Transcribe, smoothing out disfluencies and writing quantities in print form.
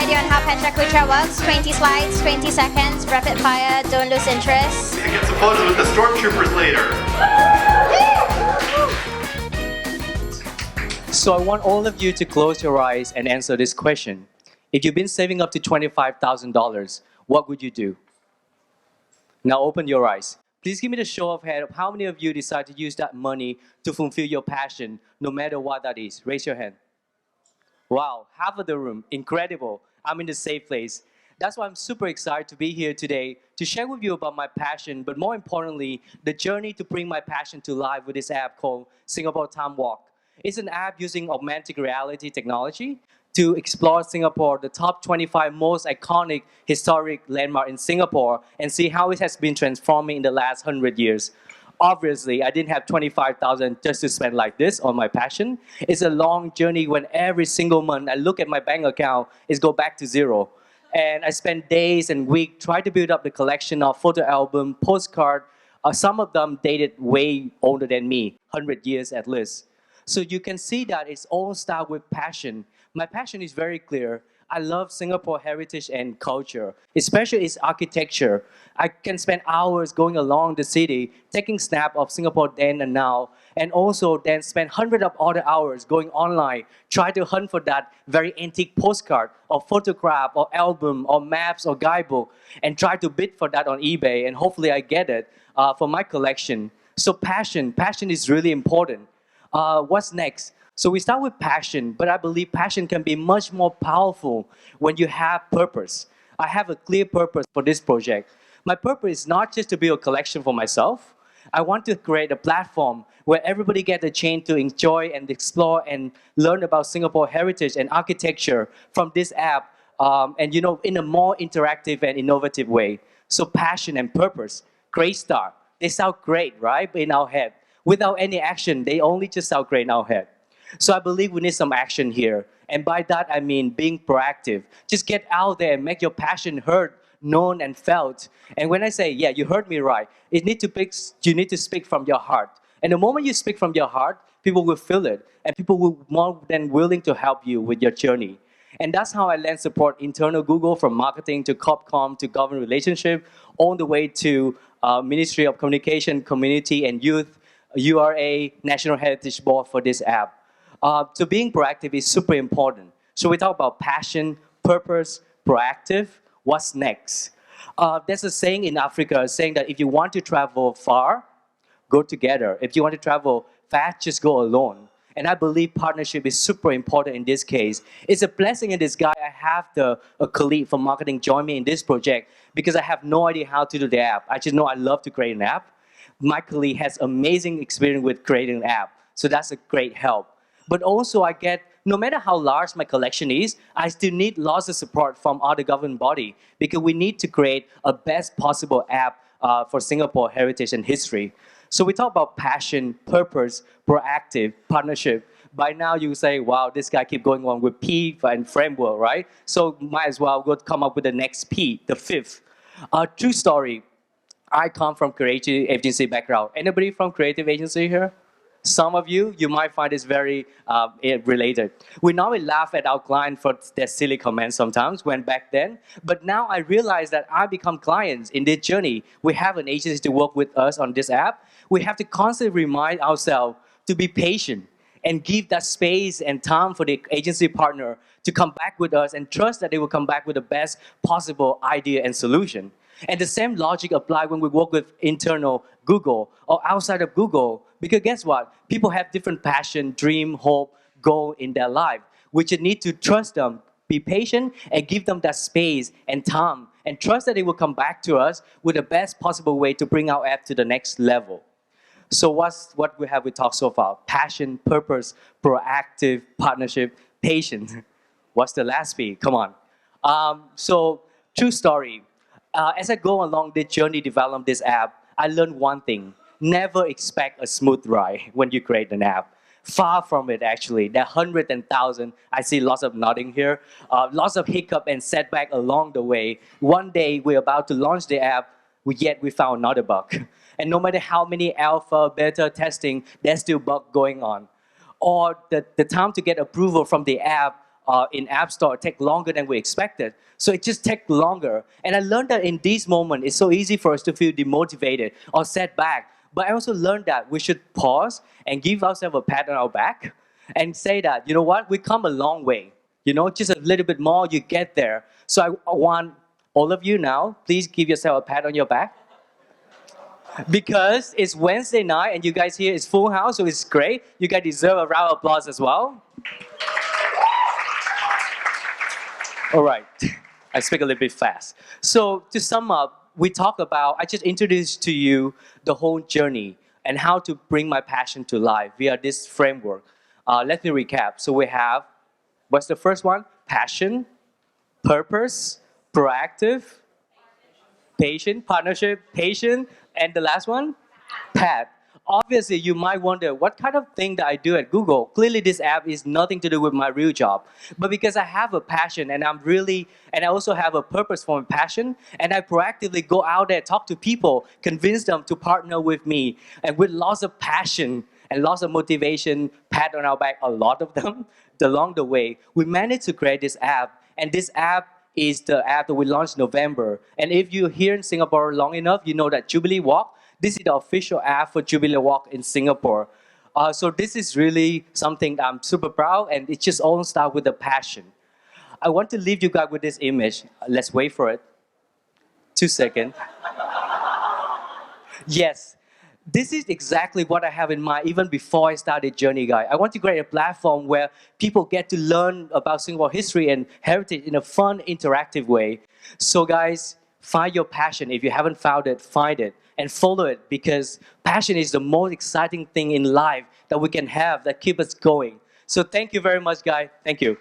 idea on how PechaKucha works? 20 slides, 20 seconds, rapid fire, don't lose interest. And get some photos with the stormtroopers later. So I want all of you to close your eyes and answer this question. If you've been saving up to $25,000, what would you do? Now open your eyes. Please give me the show of hands of how many of you decide to use that money to fulfill your passion, no matter what that is. Raise your hand. Wow, half of the room. Incredible. I'm in the safe place. That's why I'm super excited to be here today to share with you about my passion, but more importantly, the journey to bring my passion to life with this app called Singapore Time Walk. It's an app using augmented reality technology to explore Singapore, the top 25 most iconic historic landmark in Singapore, and see how it has been transforming in the last 100 years. Obviously, I didn't have 25,000 just to spend like this on my passion. It's a long journey when every single month I look at my bank account, it's go back to zero. And I spend days and weeks trying to build up the collection of photo album, postcard. Some of them dated way older than me, 100 years at least. So you can see that it's all started with passion. My passion is very clear. I love Singapore heritage and culture, especially its architecture. I can spend hours going along the city, taking snap of Singapore then and now, and also then spend hundreds of other hours going online, try to hunt for that very antique postcard or photograph or album or maps or guidebook, and try to bid for that on eBay, and hopefully I get it for my collection. So passion is really important. What's next? So we start with passion, but I believe passion can be much more powerful when you have purpose. I have a clear purpose for this project. My purpose is not just to build a collection for myself. I want to create a platform where everybody gets a chance to enjoy and explore and learn about Singapore heritage and architecture from this app, and in a more interactive and innovative way. So passion and purpose, great start. They sound great, right, in our head. Without any action, they only just sound great in our head. So I believe we need some action here. And by that, I mean being proactive. Just get out there and make your passion heard, known, and felt. And when I say, yeah, you heard me right, you need to speak from your heart. And the moment you speak from your heart, people will feel it. And people will be more than willing to help you with your journey. And that's how I lend support internal Google, from marketing to CopCom to government relationship, all the way to Ministry of Communication, Community and Youth, URA, National Heritage Board for this app. So being proactive is super important. So we talk about passion, purpose, proactive. What's next? There's a saying in Africa saying that if you want to travel far, go together. If you want to travel fast, just go alone. And I believe partnership is super important in this case. It's a blessing in disguise. I have a colleague from marketing join me in this project because I have no idea how to do the app. I just know I love to create an app. My colleague has amazing experience with creating an app. So that's a great help. But also I get, no matter how large my collection is, I still need lots of support from other government body because we need to create a best possible app for Singapore heritage and history. So we talk about passion, purpose, proactive, partnership. By now you say, wow, this guy keep going on with P and framework, right? So might as well go come up with the next P, the fifth. True story. I come from creative agency background. Anybody from creative agency here? Some of you might find this very related. We normally laugh at our client for their silly comments sometimes when back then, but now I realize that I become clients in this journey. We have an agency to work with us on this app. We have to constantly remind ourselves to be patient and give that space and time for the agency partner to come back with us and trust that they will come back with the best possible idea and solution. And the same logic applies when we work with internal Google or outside of Google. Because guess what? People have different passion, dream, hope, goal in their life. We just need to trust them, be patient, and give them that space and time, and trust that they will come back to us with the best possible way to bring our app to the next level. So what we talked so far? Passion, purpose, proactive, partnership, patience. What's the last P? Come on. So true story. As I go along this journey develop this app, I learned one thing. Never expect a smooth ride when you create an app. Far from it, actually. There are hundreds and thousands. I see lots of nodding here. Lots of hiccup and setback along the way. One day, we're about to launch the app, yet we found another bug. And no matter how many alpha, beta testing, there's still bug going on. Or the time to get approval from the app in App Store take longer than we expected. So it just takes longer. And I learned that in this moment, it's so easy for us to feel demotivated or set back. But I also learned that we should pause and give ourselves a pat on our back and say that, you know what, we come a long way. You know, just a little bit more, you get there. So I want all of you now, please give yourself a pat on your back. Because it's Wednesday night and you guys here is full house, so it's great. You guys deserve a round of applause as well. All right, I speak a little bit fast. So to sum up, we talk about, I just introduced to you the whole journey and how to bring my passion to life via this framework. Let me recap. So we have, what's the first one? Passion, purpose, proactive, patient, partnership, patient, and the last one, Pat. Obviously, you might wonder what kind of thing that I do at Google. Clearly, this app is nothing to do with my real job. But because I have a passion and and I also have a purpose for my passion, and I proactively go out there, talk to people, convince them to partner with me, and with lots of passion and lots of motivation, pat on our back, a lot of them, along the way, we managed to create this app. And this app is the app that we launched in November. And if you're here in Singapore long enough, you know that Jubilee Walk, this is the official app for Jubilee Walk in Singapore. So this is really something that I'm super proud, and it just all starts with the passion. I want to leave you guys with this image. Let's wait for it. 2 seconds. Yes. This is exactly what I have in mind even before I started Journey Guide. I want to create a platform where people get to learn about Singapore history and heritage in a fun, interactive way. So guys, find your passion. If you haven't found it, find it and follow it, because passion is the most exciting thing in life that we can have that keep us going. So thank you very much, guys. Thank you.